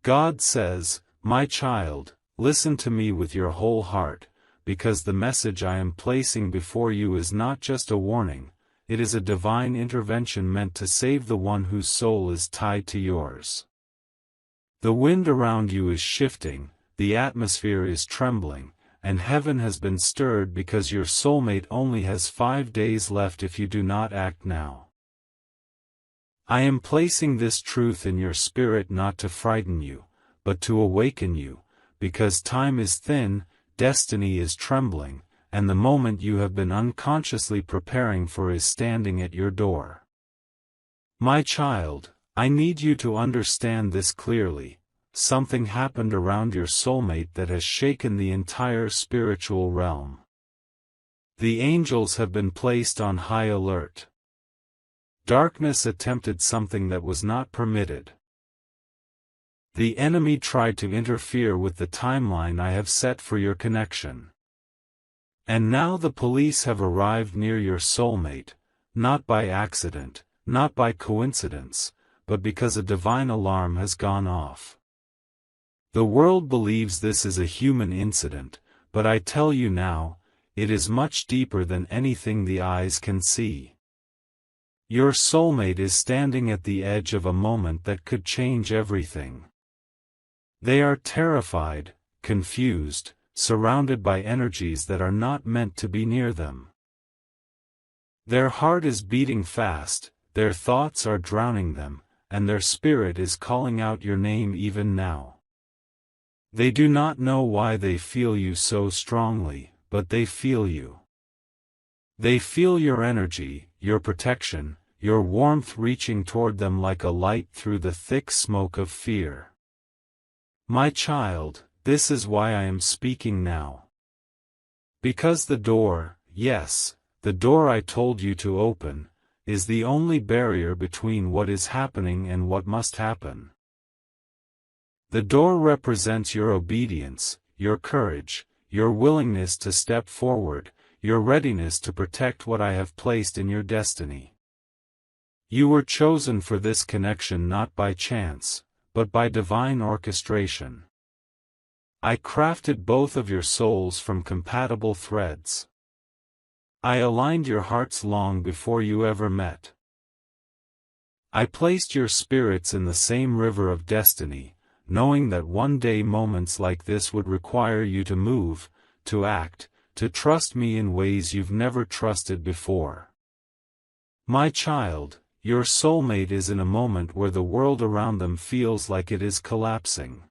God says, "My child, listen to me with your whole heart, because the message I am placing before you is not just a warning, it is a divine intervention meant to save the one whose soul is tied to yours. The wind around you is shifting, the atmosphere is trembling, and heaven has been stirred because your soulmate only has 5 days left if you do not act now. I am placing this truth in your spirit not to frighten you, but to awaken you, because time is thin, destiny is trembling, and the moment you have been unconsciously preparing for is standing at your door. My child, I need you to understand this clearly. Something happened around your soulmate that has shaken the entire spiritual realm. The angels have been placed on high alert. Darkness attempted something that was not permitted. The enemy tried to interfere with the timeline I have set for your connection. And now the police have arrived near your soulmate, not by accident, not by coincidence, but because a divine alarm has gone off. The world believes this is a human incident, but I tell you now, it is much deeper than anything the eyes can see. Your soulmate is standing at the edge of a moment that could change everything. They are terrified, confused, surrounded by energies that are not meant to be near them. Their heart is beating fast, their thoughts are drowning them, and their spirit is calling out your name even now. They do not know why they feel you so strongly, but they feel you. They feel your energy, your protection, your warmth reaching toward them like a light through the thick smoke of fear. My child, this is why I am speaking now. Because the door, yes, the door I told you to open, is the only barrier between what is happening and what must happen. The door represents your obedience, your courage, your willingness to step forward, your readiness to protect what I have placed in your destiny. You were chosen for this connection not by chance, but by divine orchestration. I crafted both of your souls from compatible threads. I aligned your hearts long before you ever met. I placed your spirits in the same river of destiny, knowing that one day moments like this would require you to move, to act, to trust me in ways you've never trusted before. My child, your soulmate is in a moment where the world around them feels like it is collapsing.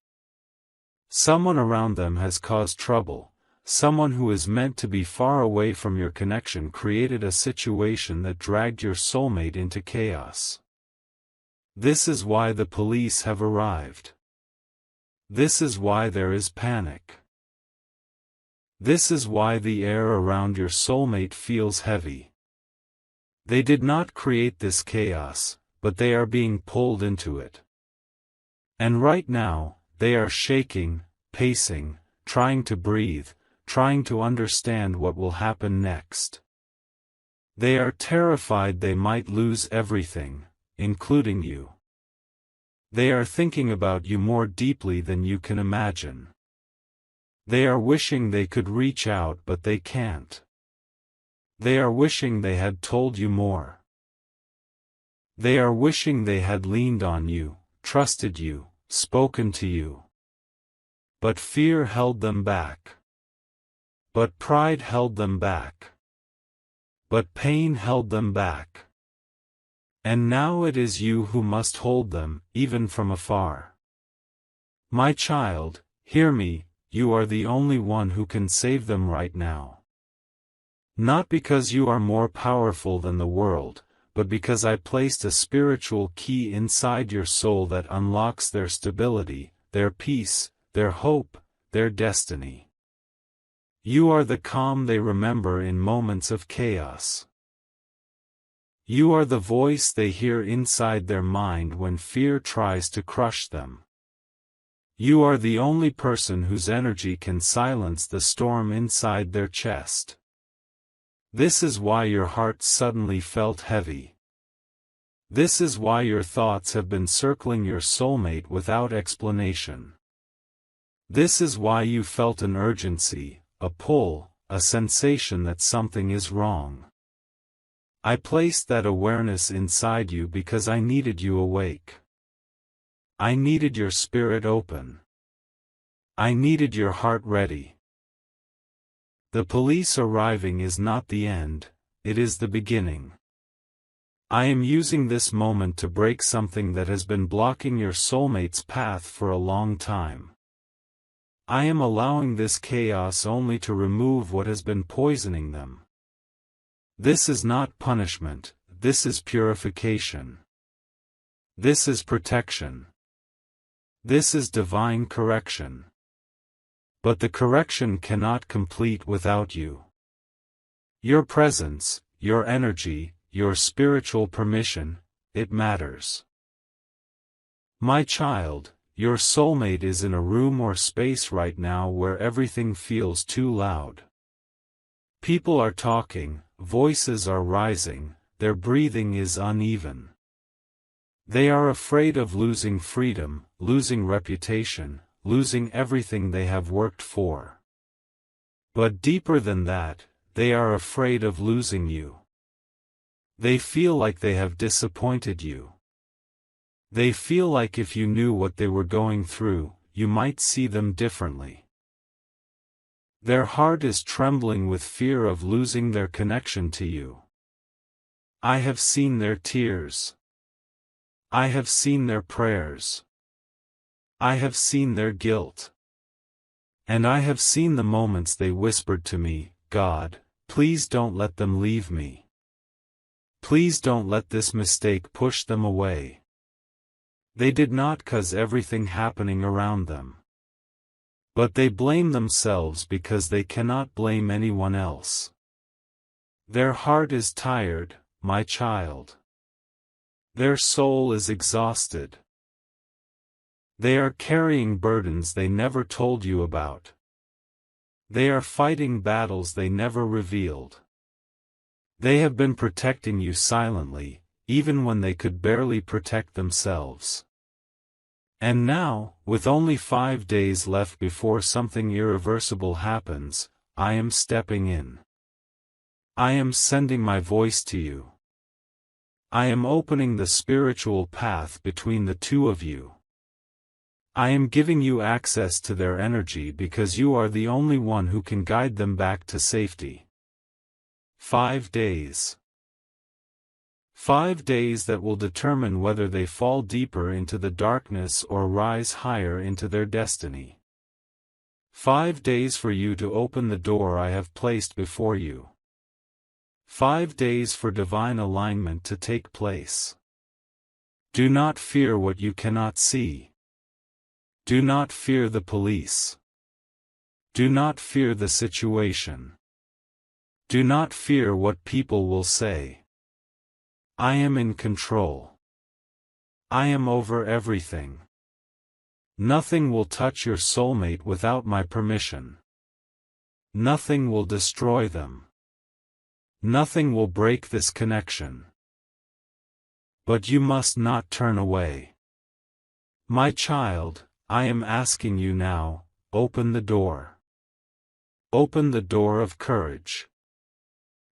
Someone around them has caused trouble, someone who is meant to be far away from your connection created a situation that dragged your soulmate into chaos. This is why the police have arrived. This is why there is panic. This is why the air around your soulmate feels heavy. They did not create this chaos, but they are being pulled into it. And right now, they are shaking, pacing, trying to breathe, trying to understand what will happen next. They are terrified they might lose everything, including you. They are thinking about you more deeply than you can imagine. They are wishing they could reach out but they can't. They are wishing they had told you more. They are wishing they had leaned on you, trusted you, spoken to you. But fear held them back. But pride held them back. But pain held them back. And now it is you who must hold them, even from afar. My child, hear me, you are the only one who can save them right now. Not because you are more powerful than the world, but because I placed a spiritual key inside your soul that unlocks their stability, their peace, their hope, their destiny. You are the calm they remember in moments of chaos. You are the voice they hear inside their mind when fear tries to crush them. You are the only person whose energy can silence the storm inside their chest. This is why your heart suddenly felt heavy. This is why your thoughts have been circling your soulmate without explanation. This is why you felt an urgency, a pull, a sensation that something is wrong. I placed that awareness inside you because I needed you awake. I needed your spirit open. I needed your heart ready. The police arriving is not the end, it is the beginning. I am using this moment to break something that has been blocking your soulmate's path for a long time. I am allowing this chaos only to remove what has been poisoning them. This is not punishment, this is purification. This is protection. This is divine correction. But the correction cannot complete without you. Your presence, your energy, your spiritual permission, it matters. My child, your soulmate is in a room or space right now where everything feels too loud. People are talking, voices are rising, their breathing is uneven. They are afraid of losing freedom, losing reputation, losing everything they have worked for. But deeper than that, they are afraid of losing you. They feel like they have disappointed you. They feel like if you knew what they were going through, you might see them differently. Their heart is trembling with fear of losing their connection to you. I have seen their tears. I have seen their prayers. I have seen their guilt. And I have seen the moments they whispered to me, God, please don't let them leave me. Please don't let this mistake push them away. They did not cause everything happening around them. But they blame themselves because they cannot blame anyone else. Their heart is tired, my child. Their soul is exhausted. They are carrying burdens they never told you about. They are fighting battles they never revealed. They have been protecting you silently, even when they could barely protect themselves. And now, with only 5 days left before something irreversible happens, I am stepping in. I am sending my voice to you. I am opening the spiritual path between the two of you. I am giving you access to their energy because you are the only one who can guide them back to safety. 5 days. 5 days that will determine whether they fall deeper into the darkness or rise higher into their destiny. 5 days for you to open the door I have placed before you. 5 days for divine alignment to take place. Do not fear what you cannot see. Do not fear the police. Do not fear the situation. Do not fear what people will say. I am in control. I am over everything. Nothing will touch your soulmate without my permission. Nothing will destroy them. Nothing will break this connection. But you must not turn away. My child, I am asking you now, open the door. Open the door of courage.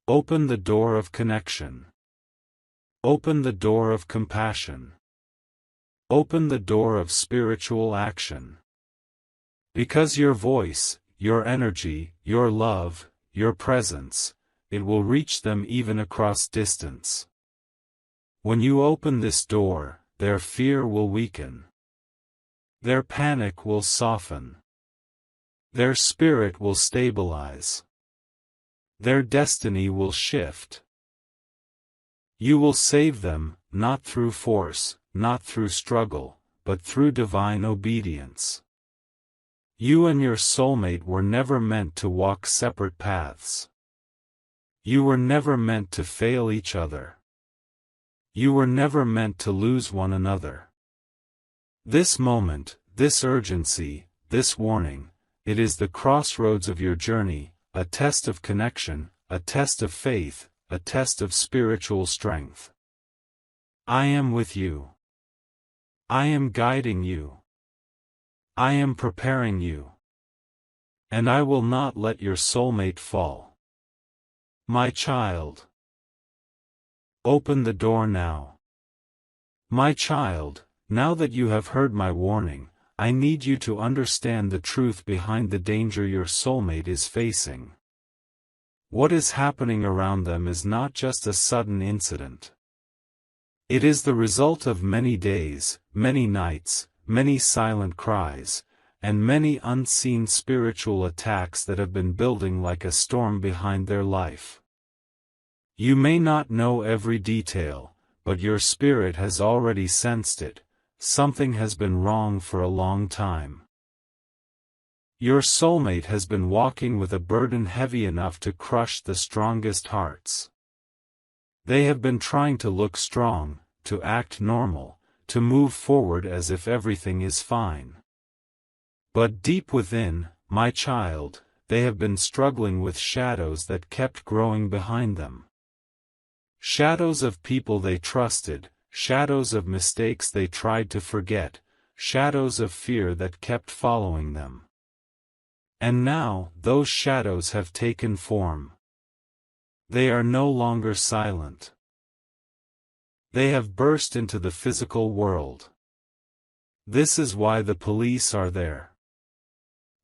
Open the door of connection. Open the door of compassion. Open the door of spiritual action. Because your voice, your energy, your love, your presence, it will reach them even across distance. When you open this door, their fear will weaken. Their panic will soften. Their spirit will stabilize. Their destiny will shift. You will save them, not through force, not through struggle, but through divine obedience. You and your soulmate were never meant to walk separate paths. You were never meant to fail each other. You were never meant to lose one another. This moment, this urgency, this warning, it is the crossroads of your journey, a test of connection, a test of faith, a test of spiritual strength. I am with you. I am guiding you. I am preparing you. And I will not let your soulmate fall. My child. Open the door now. My child, now that you have heard my warning, I need you to understand the truth behind the danger your soulmate is facing. What is happening around them is not just a sudden incident. It is the result of many days, many nights, many silent cries, and many unseen spiritual attacks that have been building like a storm behind their life. You may not know every detail, but your spirit has already sensed it. Something has been wrong for a long time. Your soulmate has been walking with a burden heavy enough to crush the strongest hearts. They have been trying to look strong, to act normal, to move forward as if everything is fine. But deep within, my child, they have been struggling with shadows that kept growing behind them. Shadows of people they trusted, shadows of mistakes they tried to forget, shadows of fear that kept following them. And now, those shadows have taken form. They are no longer silent. They have burst into the physical world. This is why the police are there.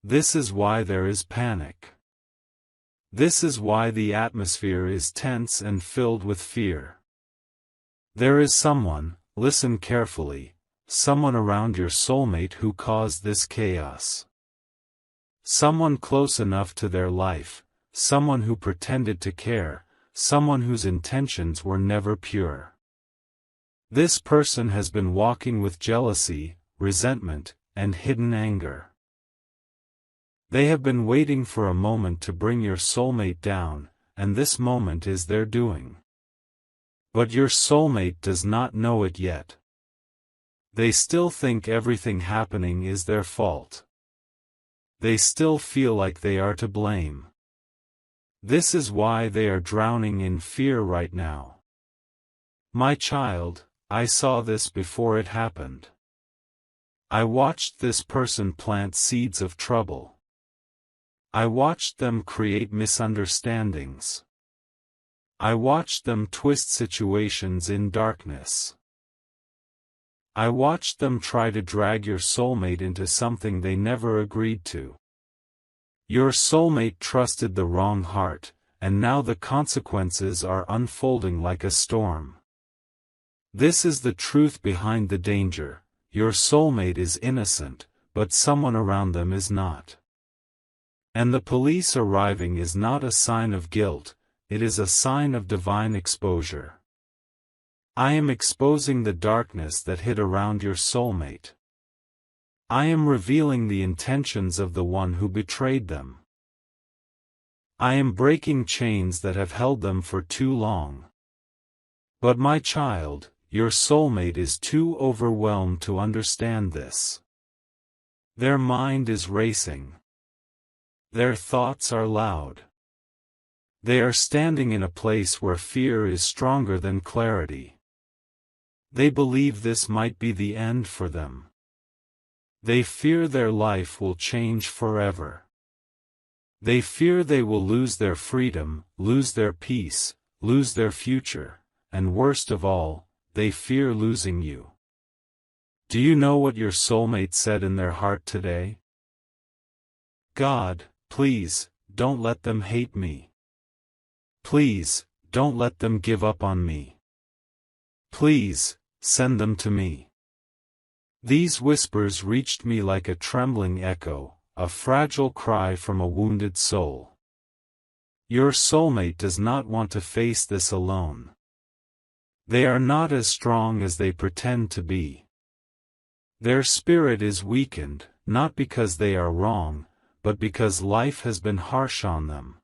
This is why there is panic. This is why the atmosphere is tense and filled with fear. There is someone, listen carefully, someone around your soulmate who caused this chaos. Someone close enough to their life, someone who pretended to care, someone whose intentions were never pure. This person has been walking with jealousy, resentment, and hidden anger. They have been waiting for a moment to bring your soulmate down, and this moment is their doing. But your soulmate does not know it yet. They still think everything happening is their fault. They still feel like they are to blame. This is why they are drowning in fear right now. My child, I saw this before it happened. I watched this person plant seeds of trouble. I watched them create misunderstandings. I watched them twist situations in darkness. I watched them try to drag your soulmate into something they never agreed to. Your soulmate trusted the wrong heart, and now the consequences are unfolding like a storm. This is the truth behind the danger. Your soulmate is innocent, but someone around them is not. And the police arriving is not a sign of guilt, it is a sign of divine exposure. I am exposing the darkness that hid around your soulmate. I am revealing the intentions of the one who betrayed them. I am breaking chains that have held them for too long. But my child, your soulmate is too overwhelmed to understand this. Their mind is racing. Their thoughts are loud. They are standing in a place where fear is stronger than clarity. They believe this might be the end for them. They fear their life will change forever. They fear they will lose their freedom, lose their peace, lose their future, and worst of all, they fear losing you. Do you know what your soulmate said in their heart today? God, please, don't let them hate me. Please, don't let them give up on me. Please, send them to me. These whispers reached me like a trembling echo, a fragile cry from a wounded soul. Your soulmate does not want to face this alone. They are not as strong as they pretend to be. Their spirit is weakened, not because they are wrong, but because life has been harsh on them.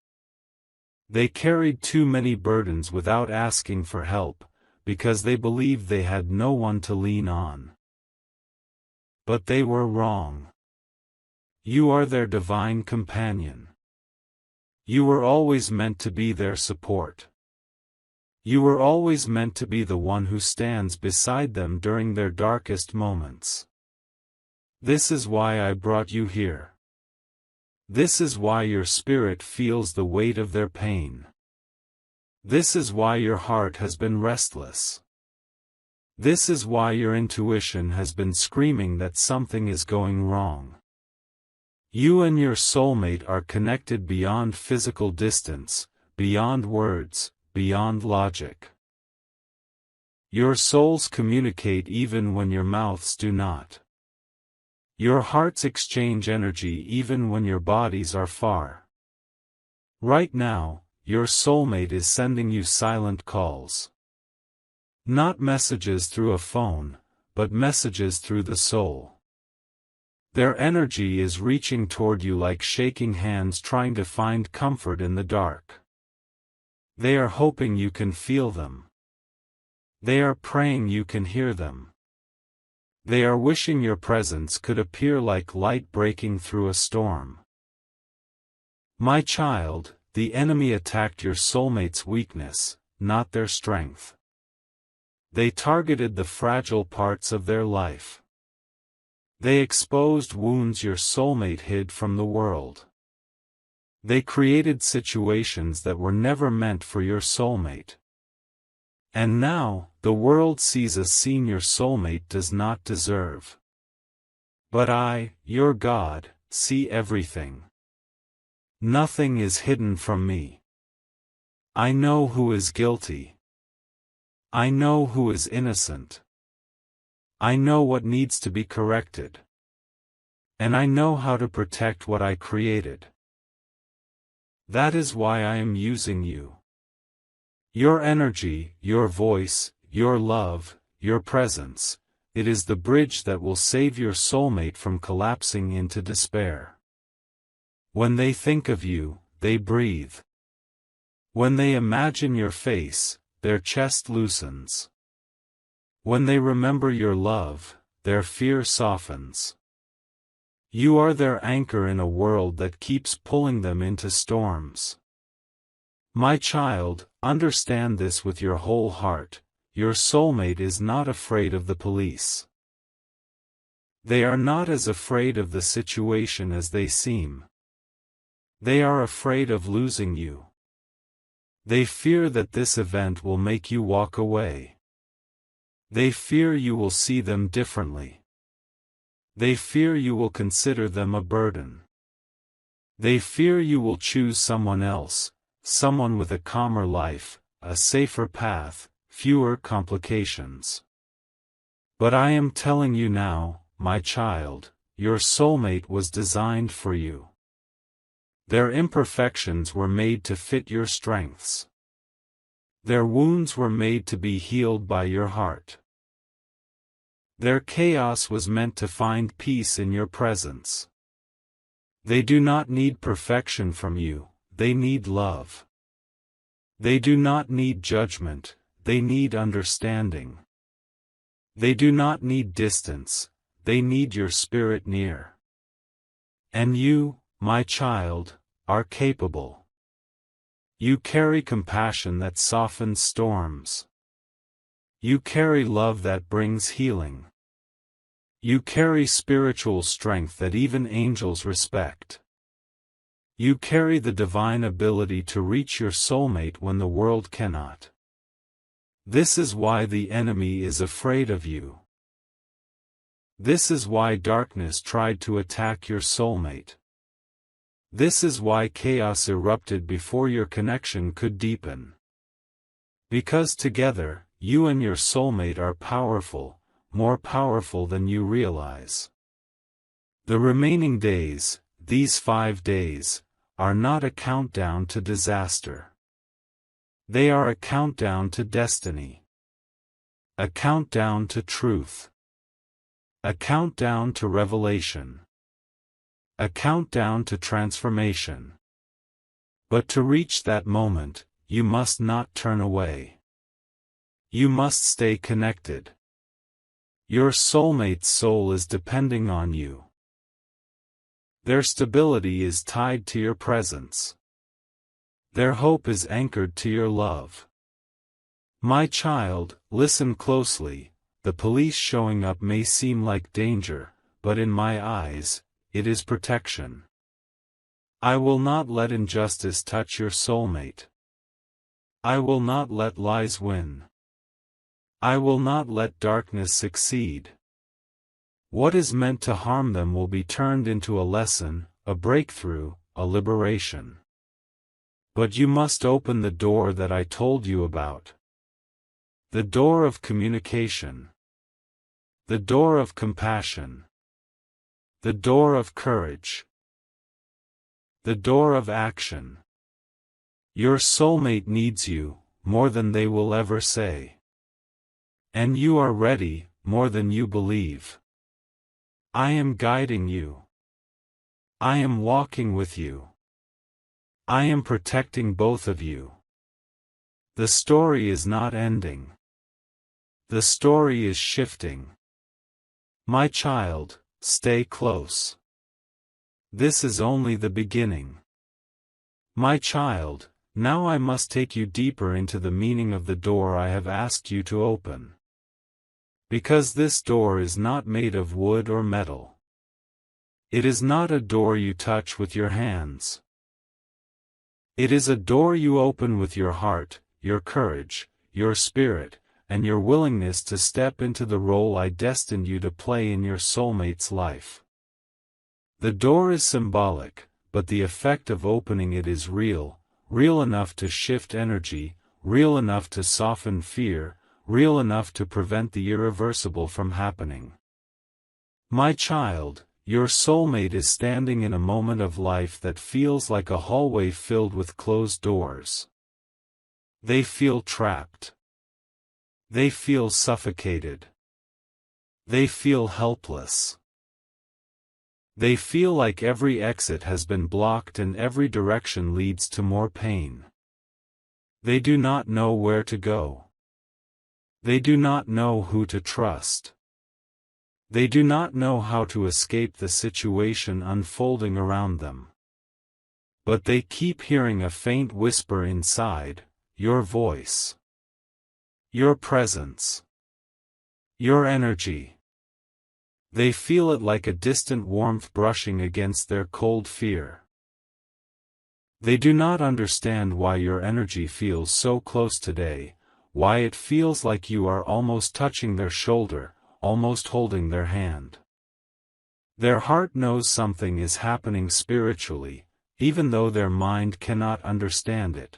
They carried too many burdens without asking for help, because they believed they had no one to lean on. But they were wrong. You are their divine companion. You were always meant to be their support. You were always meant to be the one who stands beside them during their darkest moments. This is why I brought you here. This is why your spirit feels the weight of their pain. This is why your heart has been restless. This is why your intuition has been screaming that something is going wrong. You and your soulmate are connected beyond physical distance, beyond words, beyond logic. Your souls communicate even when your mouths do not. Your hearts exchange energy even when your bodies are far. Right now, your soulmate is sending you silent calls. Not messages through a phone, but messages through the soul. Their energy is reaching toward you like shaking hands trying to find comfort in the dark. They are hoping you can feel them. They are praying you can hear them. They are wishing your presence could appear like light breaking through a storm. My child, the enemy attacked your soulmate's weakness, not their strength. They targeted the fragile parts of their life. They exposed wounds your soulmate hid from the world. They created situations that were never meant for your soulmate. And now, the world sees a scene your soulmate does not deserve. But I, your God, see everything. Nothing is hidden from me. I know who is guilty. I know who is innocent. I know what needs to be corrected. And I know how to protect what I created. That is why I am using you. Your energy, your voice, your love, your presence, it is the bridge that will save your soulmate from collapsing into despair. When they think of you, they breathe. When they imagine your face, their chest loosens. When they remember your love, their fear softens. You are their anchor in a world that keeps pulling them into storms. My child, understand this with your whole heart, your soulmate is not afraid of the police. They are not as afraid of the situation as they seem. They are afraid of losing you. They fear that this event will make you walk away. They fear you will see them differently. They fear you will consider them a burden. They fear you will choose someone else, someone with a calmer life, a safer path, fewer complications. But I am telling you now, my child, your soulmate was designed for you. Their imperfections were made to fit your strengths. Their wounds were made to be healed by your heart. Their chaos was meant to find peace in your presence. They do not need perfection from you, they need love. They do not need judgment, they need understanding. They do not need distance, they need your spirit near. And you, my child, are capable. You carry compassion that softens storms. You carry love that brings healing. You carry spiritual strength that even angels respect. You carry the divine ability to reach your soulmate when the world cannot. This is why the enemy is afraid of you. This is why darkness tried to attack your soulmate. This is why chaos erupted before your connection could deepen. Because together, you and your soulmate are powerful, more powerful than you realize. The remaining days, these 5 days, are not a countdown to disaster. They are a countdown to destiny. A countdown to truth. A countdown to revelation. A countdown to transformation. But to reach that moment, you must not turn away. You must stay connected. Your soulmate's soul is depending on you. Their stability is tied to your presence. Their hope is anchored to your love. My child, listen closely. The police showing up may seem like danger, but in my eyes, it is protection. I will not let injustice touch your soulmate. I will not let lies win. I will not let darkness succeed. What is meant to harm them will be turned into a lesson, a breakthrough, a liberation. But you must open the door that I told you about. The door of communication. The door of compassion. The door of courage. The door of action. Your soulmate needs you, more than they will ever say. And you are ready, more than you believe. I am guiding you. I am walking with you. I am protecting both of you. The story is not ending. The story is shifting. My child, stay close. This is only the beginning. My child, now I must take you deeper into the meaning of the door I have asked you to open. Because this door is not made of wood or metal. It is not a door you touch with your hands. It is a door you open with your heart, your courage, your spirit, and your willingness to step into the role I destined you to play in your soulmate's life. The door is symbolic, but the effect of opening it is real, real enough to shift energy, real enough to soften fear, real enough to prevent the irreversible from happening. My child, your soulmate is standing in a moment of life that feels like a hallway filled with closed doors. They feel trapped. They feel suffocated. They feel helpless. They feel like every exit has been blocked and every direction leads to more pain. They do not know where to go. They do not know who to trust. They do not know how to escape the situation unfolding around them. But they keep hearing a faint whisper inside, your voice. Your presence. Your energy. They feel it like a distant warmth brushing against their cold fear. They do not understand why your energy feels so close today, why it feels like you are almost touching their shoulder, almost holding their hand. Their heart knows something is happening spiritually, even though their mind cannot understand it.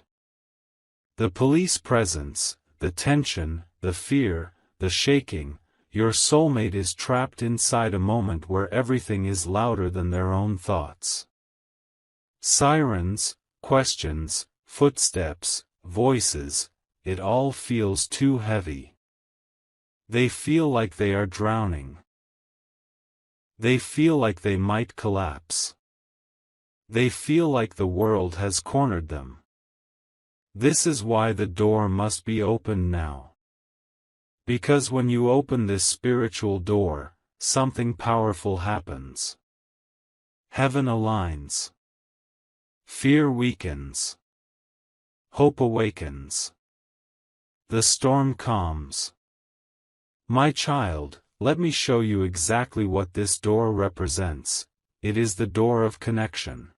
The police presence, the tension, the fear, the shaking, your soulmate is trapped inside a moment where everything is louder than their own thoughts. Sirens, questions, footsteps, voices, it all feels too heavy. They feel like they are drowning. They feel like they might collapse. They feel like the world has cornered them. This is why the door must be opened now. Because when you open this spiritual door, something powerful happens. Heaven aligns. Fear weakens. Hope awakens. The storm calms. My child, let me show you exactly what this door represents. It is the door of connection.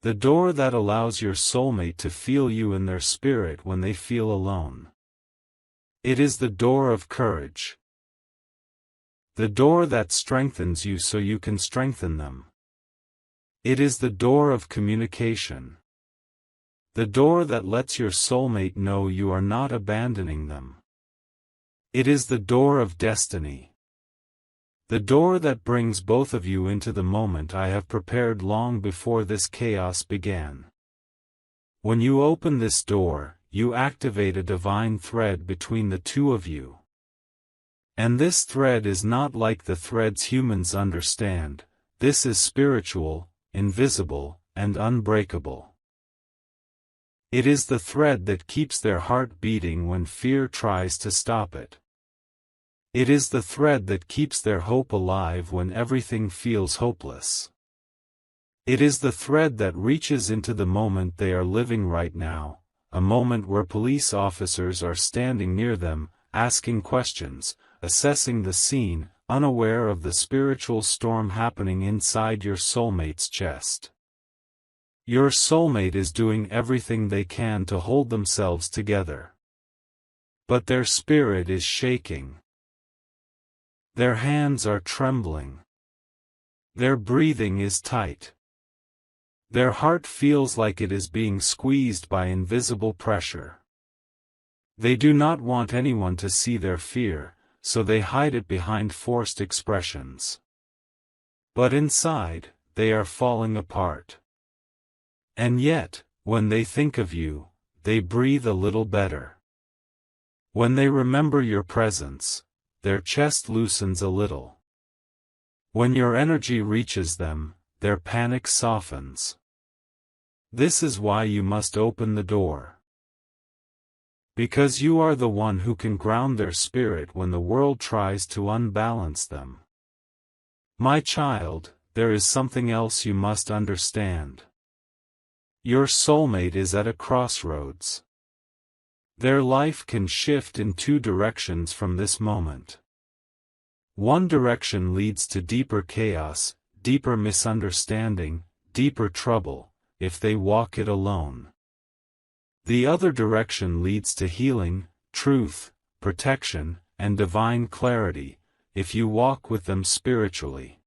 The door that allows your soulmate to feel you in their spirit when they feel alone. It is the door of courage. The door that strengthens you so you can strengthen them. It is the door of communication. The door that lets your soulmate know you are not abandoning them. It is the door of destiny. The door that brings both of you into the moment I have prepared long before this chaos began. When you open this door, you activate a divine thread between the two of you. And this thread is not like the threads humans understand. This is spiritual, invisible, and unbreakable. It is the thread that keeps their heart beating when fear tries to stop it. It is the thread that keeps their hope alive when everything feels hopeless. It is the thread that reaches into the moment they are living right now, a moment where police officers are standing near them, asking questions, assessing the scene, unaware of the spiritual storm happening inside your soulmate's chest. Your soulmate is doing everything they can to hold themselves together. But their spirit is shaking. Their hands are trembling. Their breathing is tight. Their heart feels like it is being squeezed by invisible pressure. They do not want anyone to see their fear, so they hide it behind forced expressions. But inside, they are falling apart. And yet, when they think of you, they breathe a little better. When they remember your presence, their chest loosens a little. When your energy reaches them, their panic softens. This is why you must open the door. Because you are the one who can ground their spirit when the world tries to unbalance them. My child, there is something else you must understand. Your soulmate is at a crossroads. Their life can shift in two directions from this moment. One direction leads to deeper chaos, deeper misunderstanding, deeper trouble, if they walk it alone. The other direction leads to healing, truth, protection, and divine clarity, if you walk with them spiritually.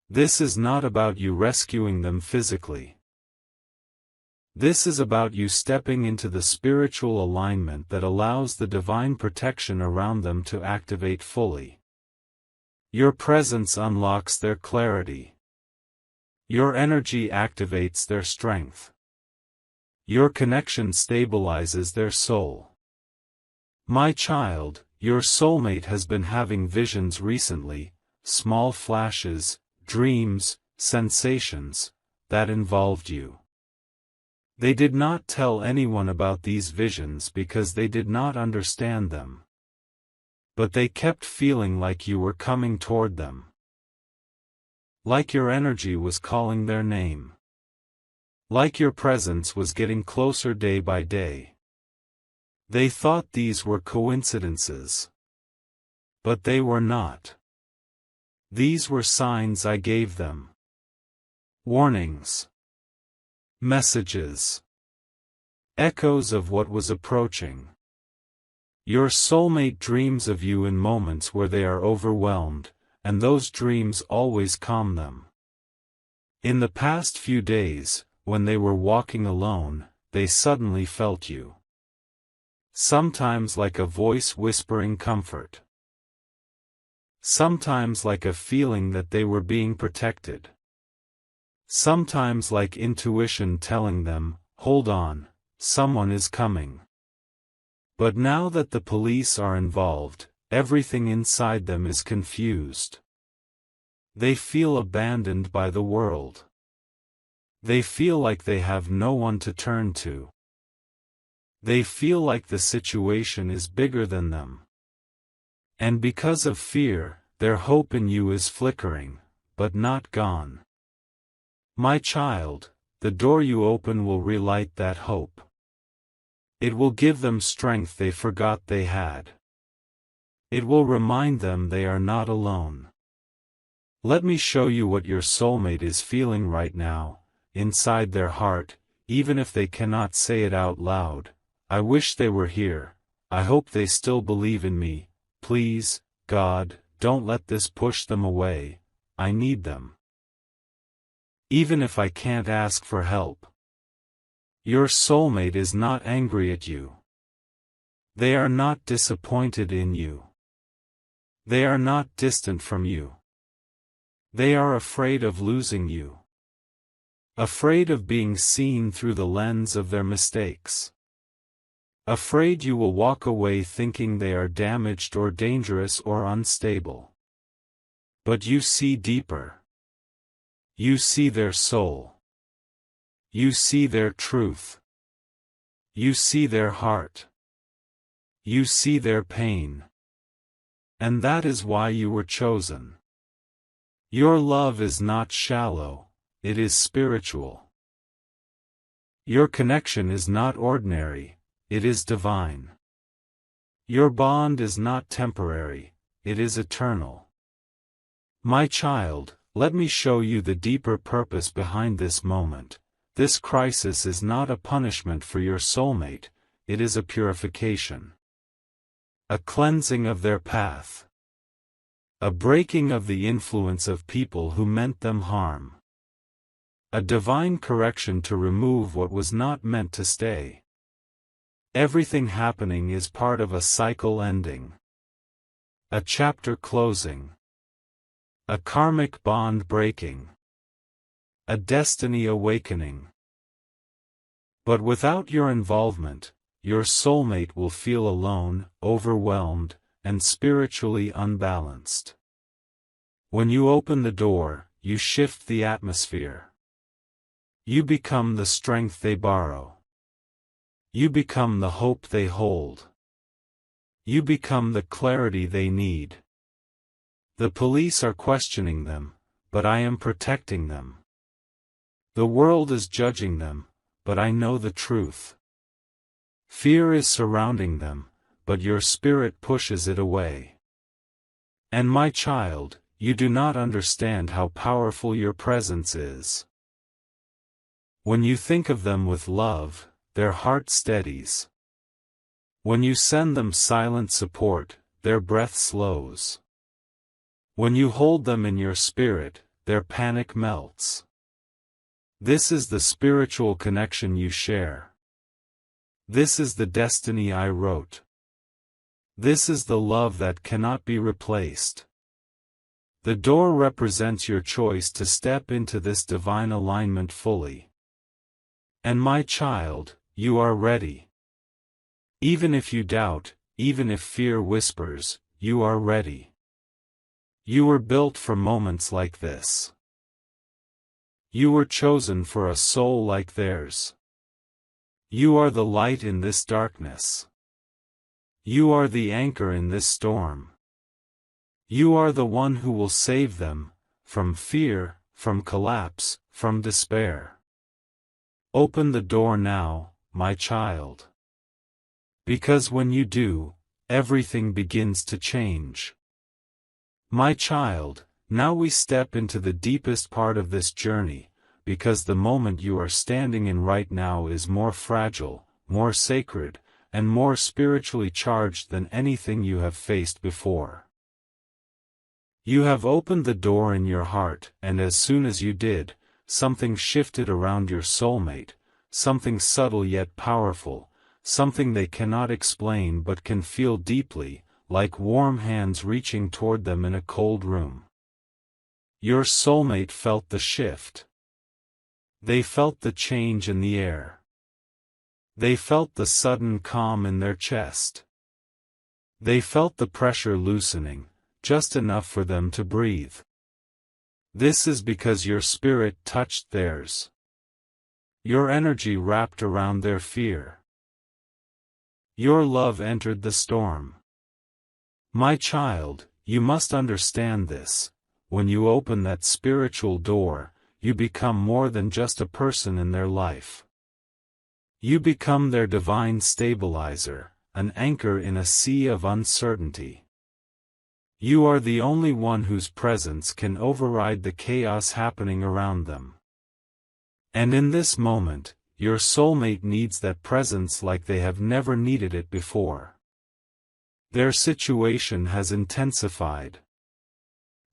This is not about you rescuing them physically. This is about you stepping into the spiritual alignment that allows the divine protection around them to activate fully. Your presence unlocks their clarity. Your energy activates their strength. Your connection stabilizes their soul. My child, your soulmate has been having visions recently, small flashes, dreams, sensations, that involved you. They did not tell anyone about these visions because they did not understand them. But they kept feeling like you were coming toward them. Like your energy was calling their name. Like your presence was getting closer day by day. They thought these were coincidences. But they were not. These were signs I gave them. Warnings. Messages. Echoes of what was approaching. Your soulmate dreams of you in moments where they are overwhelmed, and those dreams always calm them. In the past few days, when they were walking alone, they suddenly felt you. Sometimes like a voice whispering comfort. Sometimes like a feeling that they were being protected. Sometimes like intuition telling them, hold on, someone is coming. But now that the police are involved, everything inside them is confused. They feel abandoned by the world. They feel like they have no one to turn to. They feel like the situation is bigger than them. And because of fear, their hope in you is flickering, but not gone. My child, the door you open will relight that hope. It will give them strength they forgot they had. It will remind them they are not alone. Let me show you what your soulmate is feeling right now, inside their heart, even if they cannot say it out loud. I wish they were here. I hope they still believe in me. Please, God, don't let this push them away. I need them. Even if I can't ask for help. Your soulmate is not angry at you. They are not disappointed in you. They are not distant from you. They are afraid of losing you. Afraid of being seen through the lens of their mistakes. Afraid you will walk away thinking they are damaged or dangerous or unstable. But you see deeper. You see their soul. You see their truth. You see their heart. You see their pain. And that is why you were chosen. Your love is not shallow, it is spiritual. Your connection is not ordinary, it is divine. Your bond is not temporary, it is eternal. My child, let me show you the deeper purpose behind this moment. This crisis is not a punishment for your soulmate, it is a purification. A cleansing of their path. A breaking of the influence of people who meant them harm. A divine correction to remove what was not meant to stay. Everything happening is part of a cycle ending. A chapter closing. A karmic bond breaking. A destiny awakening. But without your involvement, your soulmate will feel alone, overwhelmed, and spiritually unbalanced. When you open the door, you shift the atmosphere. You become the strength they borrow. You become the hope they hold. You become the clarity they need. The police are questioning them, but I am protecting them. The world is judging them, but I know the truth. Fear is surrounding them, but your spirit pushes it away. And my child, you do not understand how powerful your presence is. When you think of them with love, their heart steadies. When you send them silent support, their breath slows. When you hold them in your spirit, their panic melts. This is the spiritual connection you share. This is the destiny I wrote. This is the love that cannot be replaced. The door represents your choice to step into this divine alignment fully. And my child, you are ready. Even if you doubt, even if fear whispers, you are ready. You were built for moments like this. You were chosen for a soul like theirs. You are the light in this darkness. You are the anchor in this storm. You are the one who will save them, from fear, from collapse, from despair. Open the door now, my child. Because when you do, everything begins to change. My child, now we step into the deepest part of this journey, because the moment you are standing in right now is more fragile, more sacred, and more spiritually charged than anything you have faced before. You have opened the door in your heart, and as soon as you did, something shifted around your soulmate, something subtle yet powerful, something they cannot explain but can feel deeply, like warm hands reaching toward them in a cold room. Your soulmate felt the shift. They felt the change in the air. They felt the sudden calm in their chest. They felt the pressure loosening, just enough for them to breathe. This is because your spirit touched theirs. Your energy wrapped around their fear. Your love entered the storm. My child, you must understand this. When you open that spiritual door, you become more than just a person in their life. You become their divine stabilizer, an anchor in a sea of uncertainty. You are the only one whose presence can override the chaos happening around them. And in this moment, your soulmate needs that presence like they have never needed it before. Their situation has intensified.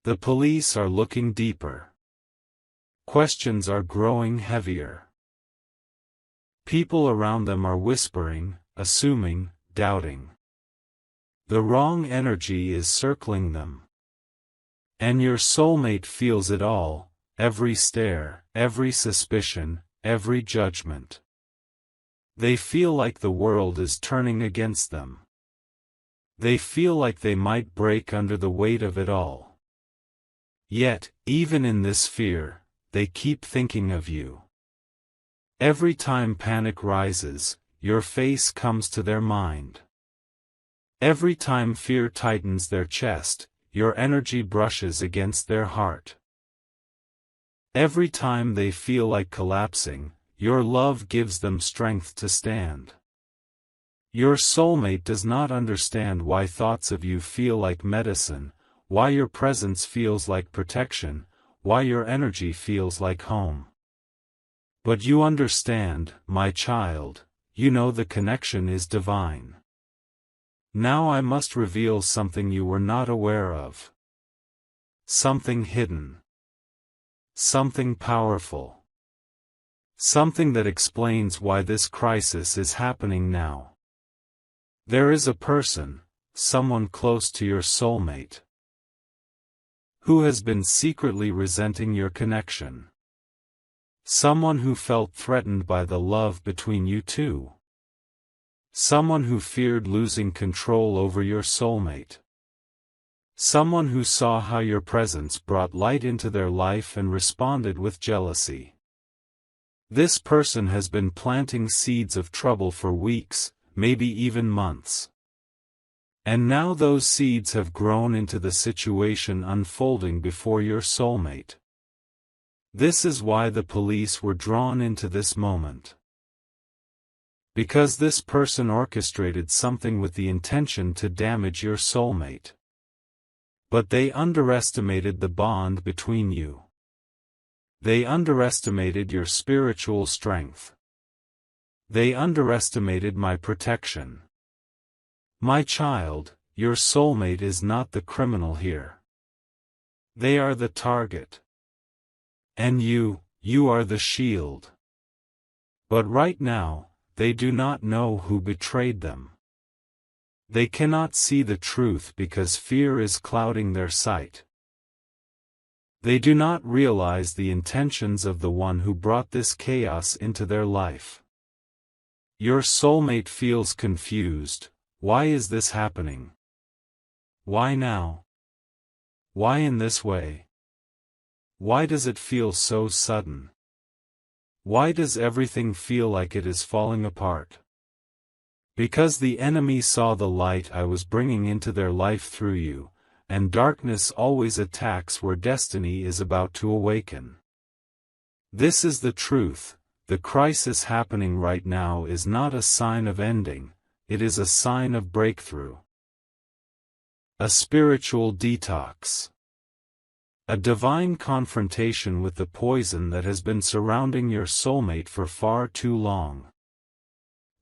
The police are looking deeper. Questions are growing heavier. People around them are whispering, assuming, doubting. The wrong energy is circling them. And your soulmate feels it all, every stare, every suspicion, every judgment. They feel like the world is turning against them. They feel like they might break under the weight of it all. Yet, even in this fear, they keep thinking of you. Every time panic rises, your face comes to their mind. Every time fear tightens their chest, your energy brushes against their heart. Every time they feel like collapsing, your love gives them strength to stand. Your soulmate does not understand why thoughts of you feel like medicine, why your presence feels like protection, why your energy feels like home. But you understand, my child, you know the connection is divine. Now I must reveal something you were not aware of. Something hidden. Something powerful. Something that explains why this crisis is happening now. There is a person, someone close to your soulmate, who has been secretly resenting your connection. Someone who felt threatened by the love between you two. Someone who feared losing control over your soulmate. Someone who saw how your presence brought light into their life and responded with jealousy. This person has been planting seeds of trouble for weeks, maybe even months. And now those seeds have grown into the situation unfolding before your soulmate. This is why the police were drawn into this moment. Because this person orchestrated something with the intention to damage your soulmate. But they underestimated the bond between you. They underestimated your spiritual strength. They underestimated my protection. My child, your soulmate is not the criminal here. They are the target. And you are the shield. But right now, they do not know who betrayed them. They cannot see the truth because fear is clouding their sight. They do not realize the intentions of the one who brought this chaos into their life. Your soulmate feels confused. Why is this happening? Why now? Why in this way? Why does it feel so sudden? Why does everything feel like it is falling apart? Because the enemy saw the light I was bringing into their life through you, and darkness always attacks where destiny is about to awaken. This is the truth. The crisis happening right now is not a sign of ending, it is a sign of breakthrough. A spiritual detox. A divine confrontation with the poison that has been surrounding your soulmate for far too long.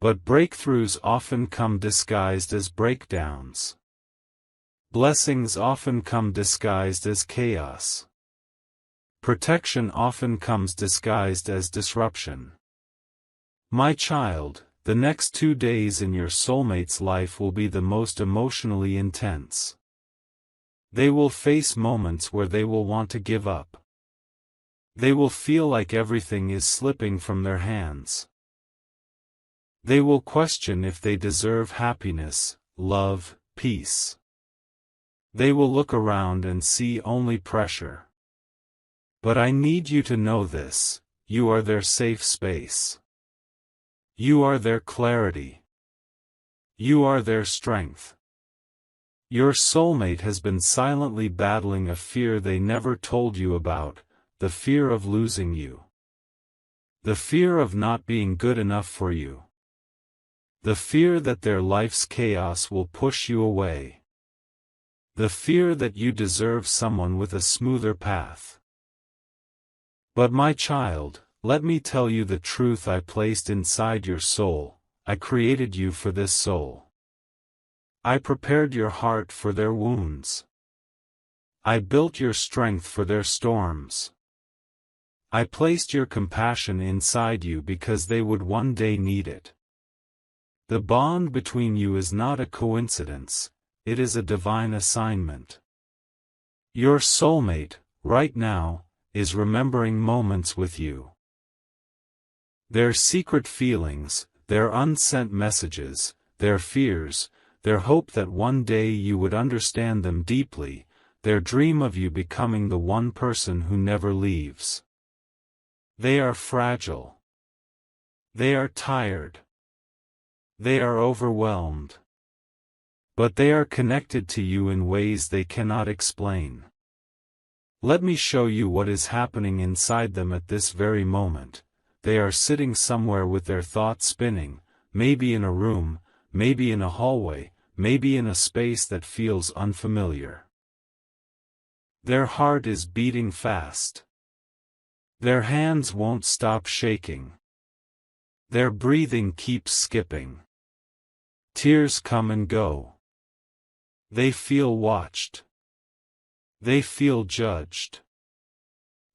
But breakthroughs often come disguised as breakdowns. Blessings often come disguised as chaos. Protection often comes disguised as disruption. My child, the next 2 days in your soulmate's life will be the most emotionally intense. They will face moments where they will want to give up. They will feel like everything is slipping from their hands. They will question if they deserve happiness, love, peace. They will look around and see only pressure. But I need you to know this: you are their safe space. You are their clarity. You are their strength. Your soulmate has been silently battling a fear they never told you about, the fear of losing you. The fear of not being good enough for you. The fear that their life's chaos will push you away. The fear that you deserve someone with a smoother path. But my child, let me tell you the truth I placed inside your soul. I created you for this soul. I prepared your heart for their wounds. I built your strength for their storms. I placed your compassion inside you because they would one day need it. The bond between you is not a coincidence, it is a divine assignment. Your soulmate, right now, is remembering moments with you. Their secret feelings, their unsent messages, their fears, their hope that one day you would understand them deeply, their dream of you becoming the one person who never leaves. They are fragile. They are tired. They are overwhelmed. But they are connected to you in ways they cannot explain. Let me show you what is happening inside them at this very moment. they are sitting somewhere with their thoughts spinning, maybe in a room, maybe in a hallway, maybe in a space that feels unfamiliar. Their heart is beating fast. Their hands won't stop shaking. Their breathing keeps skipping. Tears come and go. They feel watched. They feel judged.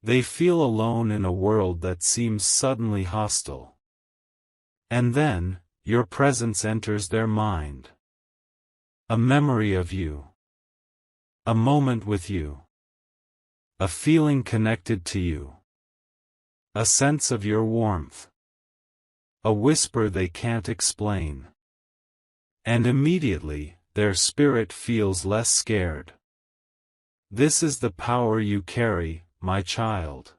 They feel alone in a world that seems suddenly hostile. And then, your presence enters their mind. A memory of you. A moment with you. A feeling connected to you. A sense of your warmth. A whisper they can't explain. And immediately, their spirit feels less scared. This is the power you carry, my child.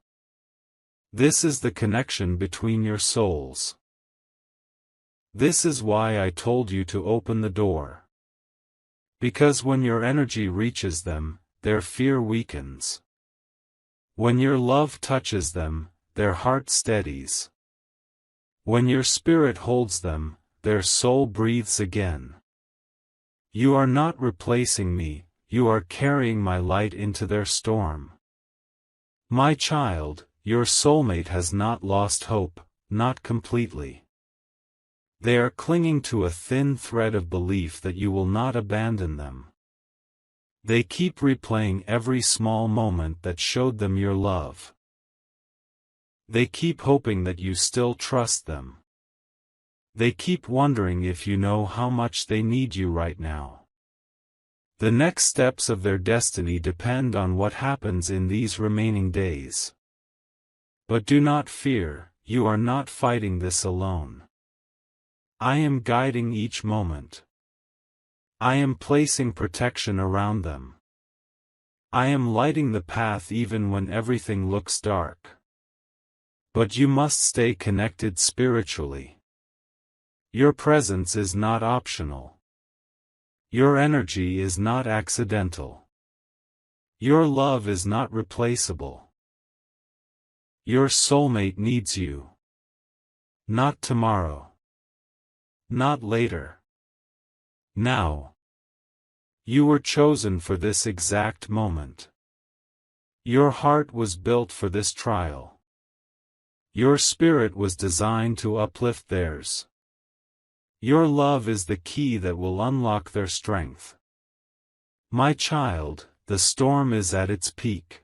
This is the connection between your souls. This is why I told you to open the door. Because when your energy reaches them, their fear weakens. When your love touches them, their heart steadies. When your spirit holds them, their soul breathes again. You are not replacing me, you are carrying my light into their storm. My child, your soulmate has not lost hope, not completely. They are clinging to a thin thread of belief that you will not abandon them. They keep replaying every small moment that showed them your love. They keep hoping that you still trust them. They keep wondering if you know how much they need you right now. The next steps of their destiny depend on what happens in these remaining days. But do not fear, you are not fighting this alone. I am guiding each moment. I am placing protection around them. I am lighting the path even when everything looks dark. But you must stay connected spiritually. Your presence is not optional. Your energy is not accidental. Your love is not replaceable. Your soulmate needs you. Not tomorrow. Not later. Now. You were chosen for this exact moment. Your heart was built for this trial. Your spirit was designed to uplift theirs. Your love is the key that will unlock their strength. My child, the storm is at its peak.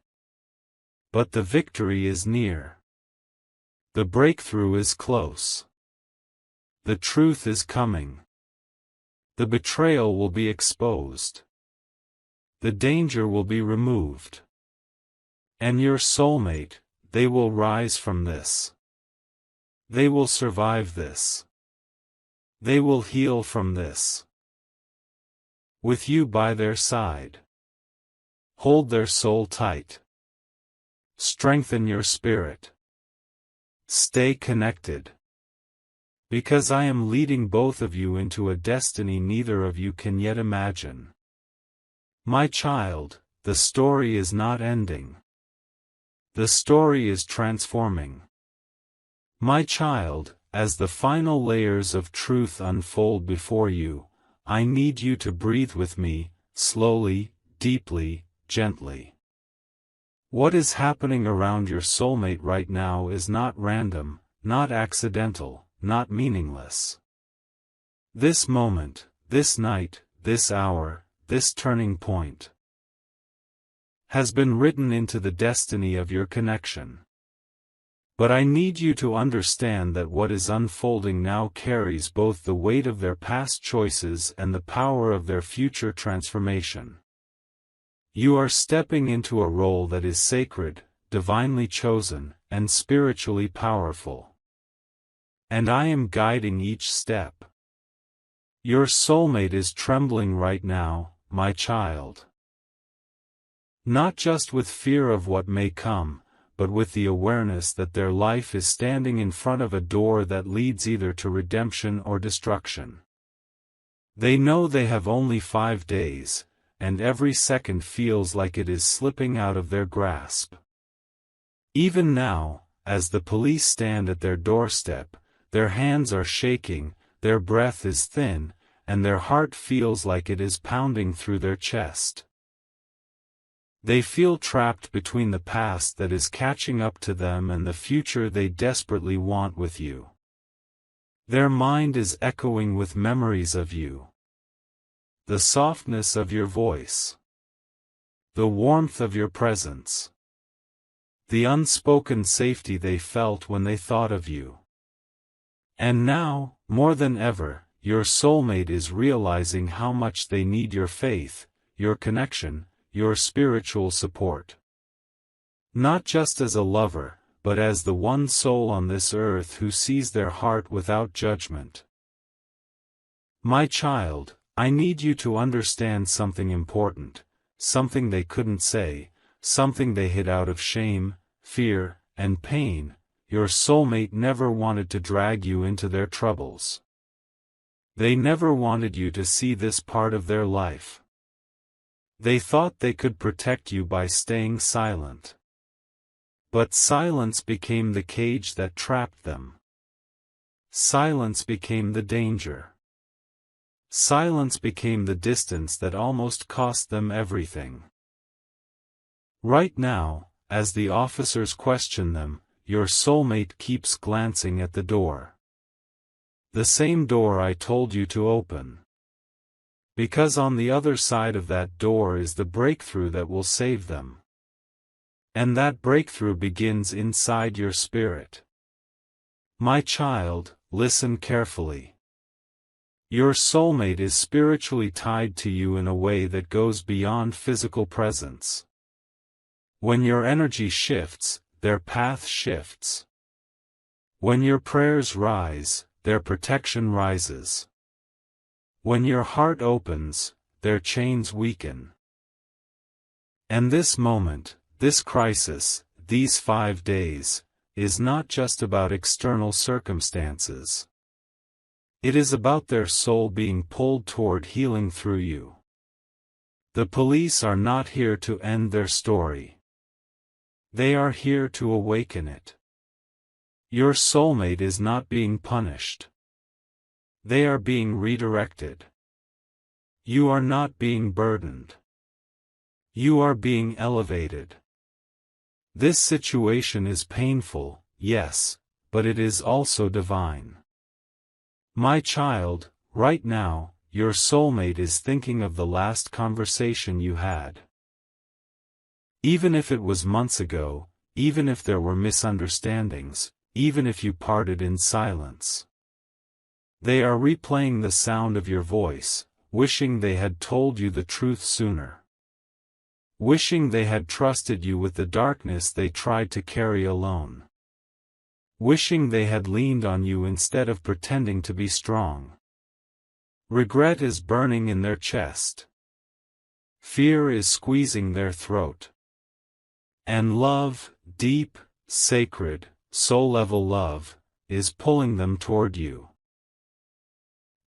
But the victory is near. The breakthrough is close. The truth is coming. The betrayal will be exposed. The danger will be removed. And your soulmate, they will rise from this. They will survive this. They will heal from this. With you by their side. Hold their soul tight. Strengthen your spirit. Stay connected. Because I am leading both of you into a destiny neither of you can yet imagine. My child, the story is not ending. The story is transforming. My child, as the final layers of truth unfold before you, I need you to breathe with me, slowly, deeply, gently. What is happening around your soulmate right now is not random, not accidental, not meaningless. This moment, this night, this hour, this turning point has been written into the destiny of your connection. But I need you to understand that what is unfolding now carries both the weight of their past choices and the power of their future transformation. You are stepping into a role that is sacred, divinely chosen, and spiritually powerful. And I am guiding each step. Your soulmate is trembling right now, my child. Not just with fear of what may come, but with the awareness that their life is standing in front of a door that leads either to redemption or destruction. They know they have only 5 days, and every second feels like it is slipping out of their grasp. Even now, as the police stand at their doorstep, their hands are shaking, their breath is thin, and their heart feels like it is pounding through their chest. They feel trapped between the past that is catching up to them and the future they desperately want with you. Their mind is echoing with memories of you. The softness of your voice. The warmth of your presence. The unspoken safety they felt when they thought of you. And now, more than ever, your soulmate is realizing how much they need your faith, your connection, your spiritual support. Not just as a lover, but as the one soul on this earth who sees their heart without judgment. My child, I need you to understand something important, something they couldn't say, something they hid out of shame, fear, and pain. Your soulmate never wanted to drag you into their troubles. They never wanted you to see this part of their life. They thought they could protect you by staying silent. But silence became the cage that trapped them. Silence became the danger. Silence became the distance that almost cost them everything. Right now, as the officers question them, your soulmate keeps glancing at the door. The same door I told you to open. Because on the other side of that door is the breakthrough that will save them. And that breakthrough begins inside your spirit. My child, listen carefully. Your soulmate is spiritually tied to you in a way that goes beyond physical presence. When your energy shifts, their path shifts. When your prayers rise, their protection rises. When your heart opens, their chains weaken. And this moment, this crisis, these 5 days, is not just about external circumstances. It is about their soul being pulled toward healing through you. The police are not here to end their story. They are here to awaken it. Your soulmate is not being punished. They are being redirected. You are not being burdened. You are being elevated. This situation is painful, yes, but it is also divine. My child, right now, your soulmate is thinking of the last conversation you had. Even if it was months ago, even if there were misunderstandings, even if you parted in silence. They are replaying the sound of your voice, wishing they had told you the truth sooner. Wishing they had trusted you with the darkness they tried to carry alone. Wishing they had leaned on you instead of pretending to be strong. Regret is burning in their chest. Fear is squeezing their throat. And love, deep, sacred, soul-level love, is pulling them toward you.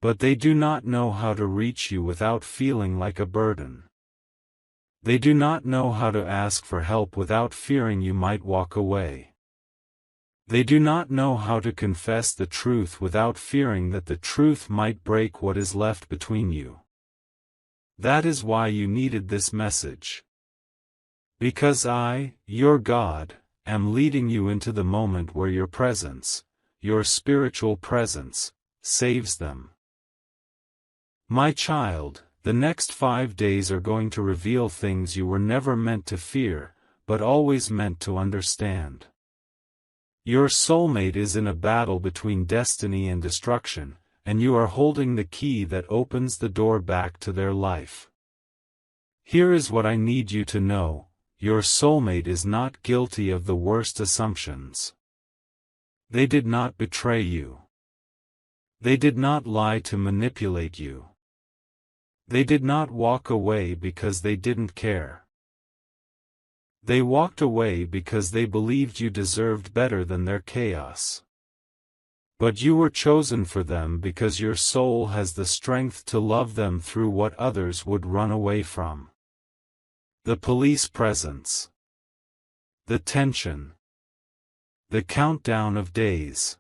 But they do not know how to reach you without feeling like a burden. They do not know how to ask for help without fearing you might walk away. They do not know how to confess the truth without fearing that the truth might break what is left between you. That is why you needed this message. Because I, your God, am leading you into the moment where your presence, your spiritual presence, saves them. My child, the next 5 days are going to reveal things you were never meant to fear, but always meant to understand. Your soulmate is in a battle between destiny and destruction, and you are holding the key that opens the door back to their life. Here is what I need you to know. Your soulmate is not guilty of the worst assumptions. They did not betray you. They did not lie to manipulate you. They did not walk away because they didn't care. They walked away because they believed you deserved better than their chaos. But you were chosen for them because your soul has the strength to love them through what others would run away from. The police presence. The tension. The countdown of days.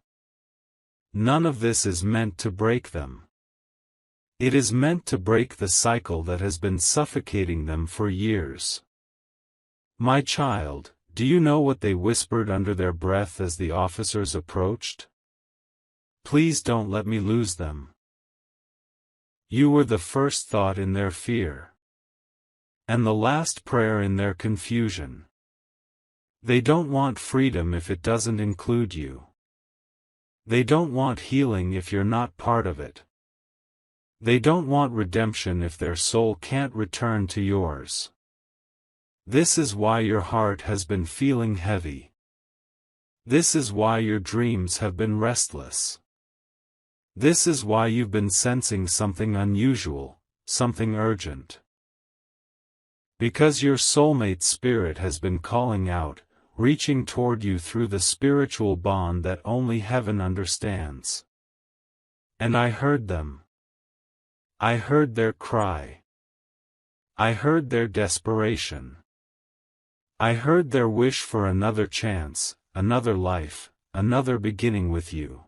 None of this is meant to break them. It is meant to break the cycle that has been suffocating them for years. My child, do you know what they whispered under their breath as the officers approached? Please don't let me lose them. You were the first thought in their fear. And the last prayer in their confusion. They don't want freedom if it doesn't include you. They don't want healing if you're not part of it. They don't want redemption if their soul can't return to yours. This is why your heart has been feeling heavy. This is why your dreams have been restless. This is why you've been sensing something unusual, something urgent. Because your soulmate spirit has been calling out, reaching toward you through the spiritual bond that only heaven understands. And I heard them. I heard their cry. I heard their desperation. I heard their wish for another chance, another life, another beginning with you.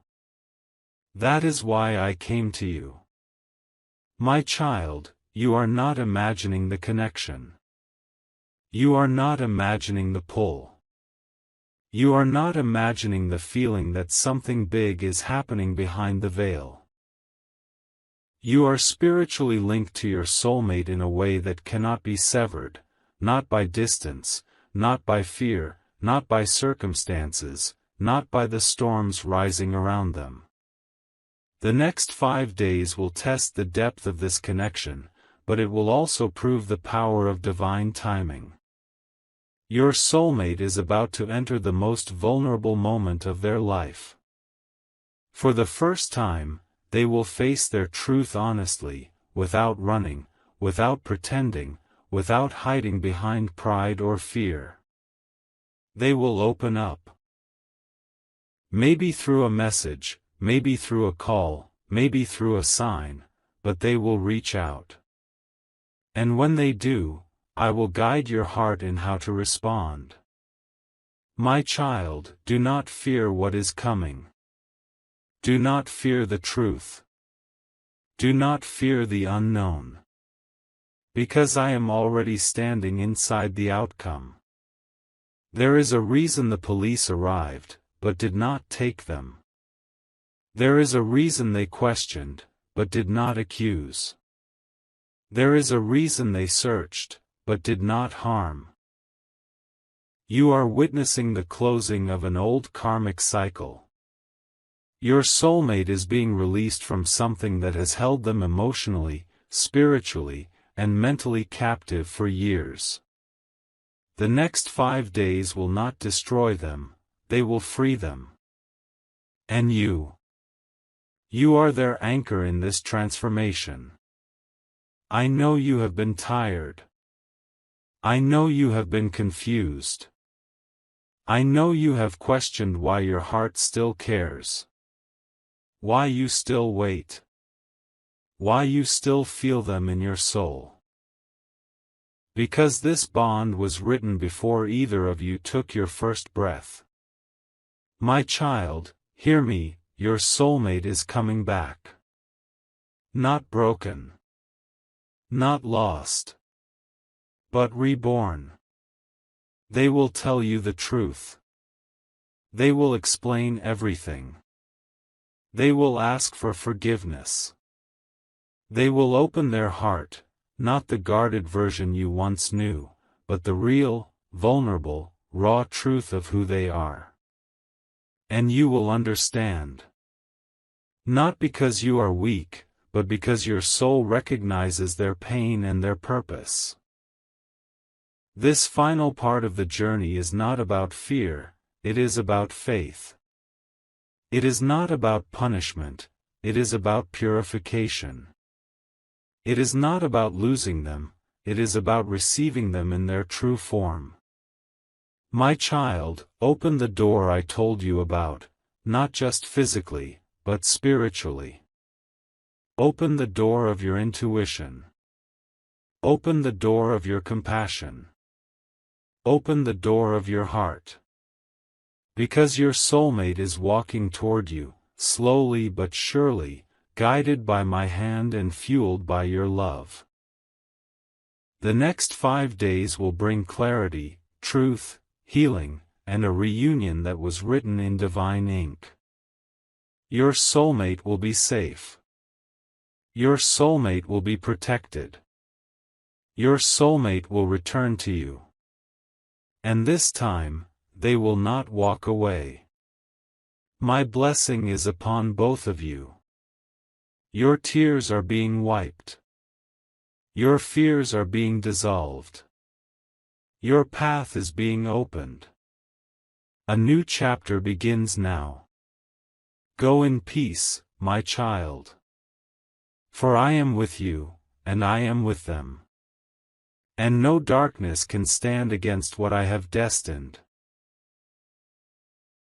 That is why I came to you. My child, you are not imagining the connection. You are not imagining the pull. You are not imagining the feeling that something big is happening behind the veil. You are spiritually linked to your soulmate in a way that cannot be severed, not by distance, not by fear, not by circumstances, not by the storms rising around them. The next 5 days will test the depth of this connection, but it will also prove the power of divine timing. Your soulmate is about to enter the most vulnerable moment of their life. For the first time, they will face their truth honestly, without running, without pretending, without hiding behind pride or fear. They will open up. Maybe through a message, maybe through a call, maybe through a sign, but they will reach out. And when they do, I will guide your heart in how to respond. My child, do not fear what is coming. Do not fear the truth. Do not fear the unknown. Because I am already standing inside the outcome. There is a reason the police arrived, but did not take them. There is a reason they questioned, but did not accuse. There is a reason they searched, but did not harm. You are witnessing the closing of an old karmic cycle. Your soulmate is being released from something that has held them emotionally, spiritually, and mentally captive for years. The next 5 days will not destroy them, they will free them. And you are their anchor in this transformation. I know you have been tired. I know you have been confused. I know you have questioned why your heart still cares. Why you still wait. Why you still feel them in your soul. Because this bond was written before either of you took your first breath. My child, hear me, your soulmate is coming back. Not broken. Not lost. But reborn. They will tell you the truth. They will explain everything. They will ask for forgiveness. They will open their heart, not the guarded version you once knew, but the real, vulnerable, raw truth of who they are. And you will understand. Not because you are weak, but because your soul recognizes their pain and their purpose. This final part of the journey is not about fear, it is about faith. It is not about punishment, it is about purification. It is not about losing them, it is about receiving them in their true form. My child, open the door I told you about, not just physically, but spiritually. Open the door of your intuition. Open the door of your compassion. Open the door of your heart. Because your soulmate is walking toward you, slowly but surely, guided by my hand and fueled by your love. The next 5 days will bring clarity, truth, healing, and a reunion that was written in divine ink. Your soulmate will be safe. Your soulmate will be protected. Your soulmate will return to you. And this time, they will not walk away. My blessing is upon both of you. Your tears are being wiped. Your fears are being dissolved. Your path is being opened. A new chapter begins now. Go in peace, my child. For I am with you, and I am with them. And no darkness can stand against what I have destined.